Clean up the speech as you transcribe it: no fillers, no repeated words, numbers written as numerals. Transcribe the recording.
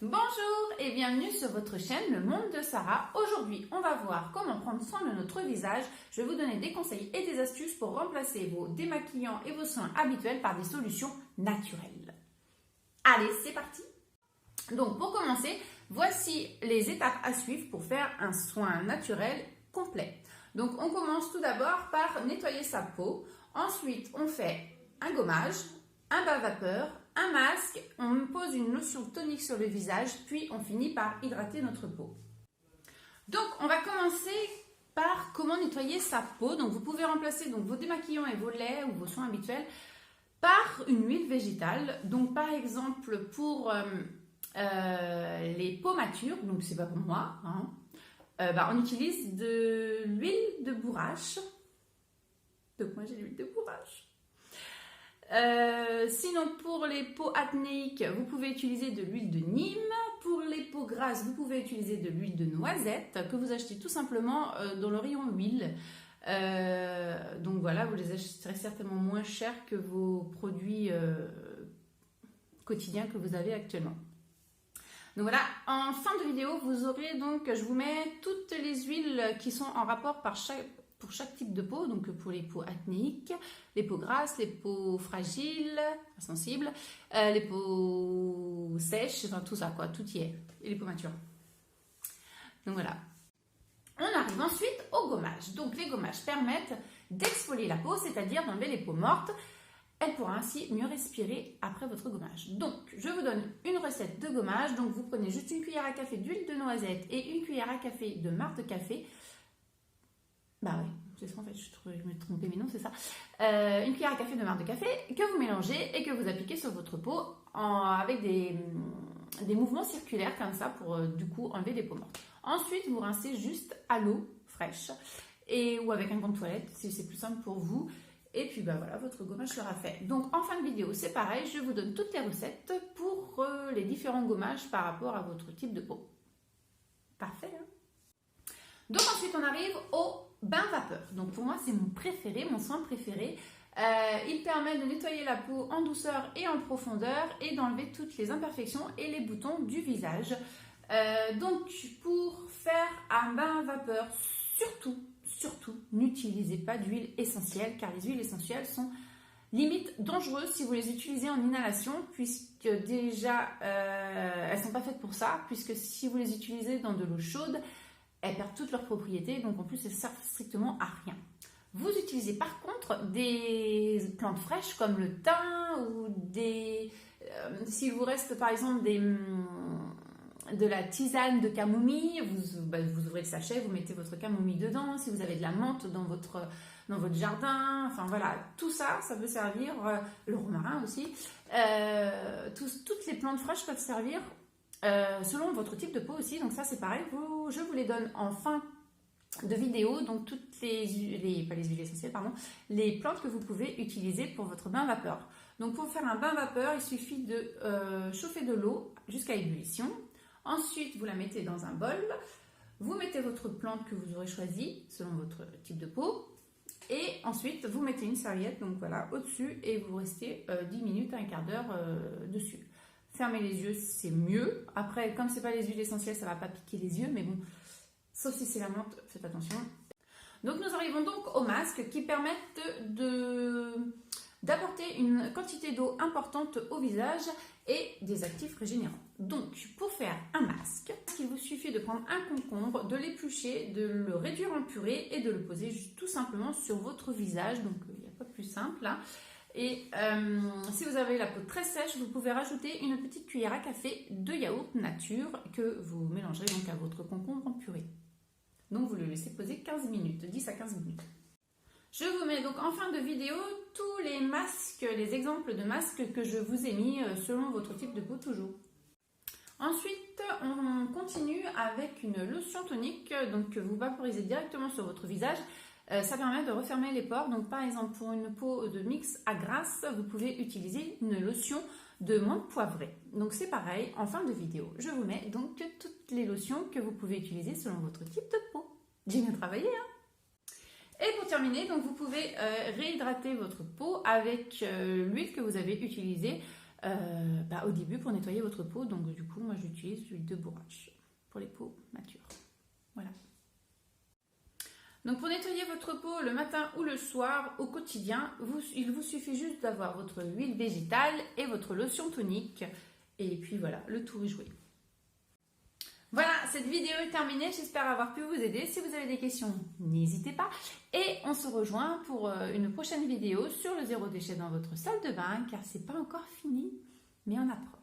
Bonjour et bienvenue sur votre chaîne Le Monde de Sarah. Aujourd'hui, on va voir comment prendre soin de notre visage. Je vais vous donner des conseils et des astuces pour remplacer vos démaquillants et vos soins habituels par des solutions naturelles. Allez, c'est parti! Donc pour commencer, voici les étapes à suivre pour faire un soin naturel complet. Donc on commence tout d'abord par nettoyer sa peau. Ensuite, on fait un gommage, un bain vapeur, un masque, on pose une lotion tonique sur le visage, puis on finit par hydrater notre peau. Donc on va commencer par comment nettoyer sa peau. Donc vous pouvez remplacer vos démaquillants et vos laits ou vos soins habituels par une huile végétale. Donc par exemple pour les peaux matures, donc c'est pas pour moi, on utilise de l'huile de bourrache. Donc moi j'ai l'huile de bourrache. Sinon pour les peaux acnéiques, vous pouvez utiliser de l'huile de Nîmes. Pour les peaux grasses, vous pouvez utiliser de l'huile de noisette que vous achetez tout simplement dans le rayon huile. Donc voilà, vous les acheterez certainement moins cher que vos produits quotidiens que vous avez actuellement. Donc voilà, en fin de vidéo, vous aurez donc, je vous mets toutes les huiles qui sont en rapport pour chaque type de peau, donc pour les peaux acnéiques, les peaux grasses, les peaux fragiles, sensibles, les peaux sèches, enfin tout ça quoi, tout y est, et les peaux matures. Donc voilà. On arrive ensuite au gommage. Donc les gommages permettent d'exfolier la peau, c'est-à-dire d'enlever les peaux mortes. Elle pourra ainsi mieux respirer après votre gommage. Donc, je vous donne une recette de gommage. Donc, vous prenez juste une cuillère à café d'huile de noisette et une cuillère à café de marc de café. Bah oui, c'est ça en fait, je me trompais, mais non, c'est ça. Une cuillère à café de marc de café que vous mélangez et que vous appliquez sur votre peau avec des mouvements circulaires comme ça pour du coup enlever les peaux mortes. Ensuite, vous rincez juste à l'eau fraîche ou avec un gant de toilette si c'est plus simple pour vous. Et puis bah voilà, votre gommage sera fait. Donc en fin de vidéo, c'est pareil, je vous donne toutes les recettes pour les différents gommages par rapport à votre type de peau. Parfait, hein? Donc ensuite, on arrive au bain vapeur. Donc pour moi, c'est mon préféré, mon soin préféré. Il permet de nettoyer la peau en douceur et en profondeur et d'enlever toutes les imperfections et les boutons du visage. Donc pour faire un bain vapeur, surtout, n'utilisez pas d'huile essentielle car les huiles essentielles sont limite dangereuses si vous les utilisez en inhalation puisque déjà elles ne sont pas faites pour ça, puisque si vous les utilisez dans de l'eau chaude, elles perdent toutes leurs propriétés, donc en plus elles servent strictement à rien. Vous utilisez par contre des plantes fraîches comme le thym ou s'il vous reste par exemple de la tisane de camomille, vous ouvrez le sachet, vous mettez votre camomille dedans. Si vous avez de la menthe dans votre jardin, enfin voilà, tout ça, ça peut servir, le romarin aussi. Toutes les plantes fraîches peuvent servir selon votre type de peau aussi. Donc ça c'est pareil, je vous les donne en fin de vidéo, donc toutes pas les huiles essentielles, pardon, les plantes que vous pouvez utiliser pour votre bain vapeur. Donc pour faire un bain vapeur, il suffit de chauffer de l'eau jusqu'à ébullition. Ensuite, vous la mettez dans un bol, vous mettez votre plante que vous aurez choisie selon votre type de peau et ensuite vous mettez une serviette donc voilà, au-dessus et vous restez 10 minutes à un quart d'heure dessus. Fermez les yeux, c'est mieux. Après, comme c'est pas les huiles essentielles, ça va pas piquer les yeux, mais bon, sauf si c'est la menthe, faites attention. Donc nous arrivons donc aux masques qui permettent d'apporter une quantité d'eau importante au visage et des actifs régénérants. Donc, pour faire un masque, il vous suffit de prendre un concombre, de l'éplucher, de le réduire en purée et de le poser tout simplement sur votre visage. Donc, il n'y a pas plus simple. Hein. Et si vous avez la peau très sèche, vous pouvez rajouter une petite cuillère à café de yaourt nature que vous mélangerez donc à votre concombre en purée. Donc, vous le laissez poser 15 minutes, 10 à 15 minutes. Je vous mets donc en fin de vidéo tous les masques, les exemples de masques que je vous ai mis selon votre type de peau toujours. Ensuite, on continue avec une lotion tonique donc, que vous vaporisez directement sur votre visage. Ça permet de refermer les pores. Donc par exemple, pour une peau de mix à grasse, vous pouvez utiliser une lotion de menthe poivrée. Donc c'est pareil, en fin de vidéo, je vous mets donc toutes les lotions que vous pouvez utiliser selon votre type de peau. J'ai bien travaillé, hein? Et pour terminer, donc vous pouvez réhydrater votre peau avec l'huile que vous avez utilisée. au début pour nettoyer votre peau. Donc du coup, moi j'utilise l'huile de bourrache pour les peaux matures. Voilà. Donc pour nettoyer votre peau le matin ou le soir au quotidien, il vous suffit juste d'avoir votre huile végétale et votre lotion tonique. Et puis voilà, le tour est joué. Voilà, cette vidéo est terminée. J'espère avoir pu vous aider. Si vous avez des questions, n'hésitez pas. Et on se rejoint pour une prochaine vidéo sur le zéro déchet dans votre salle de bain, car c'est pas encore fini, mais on approche.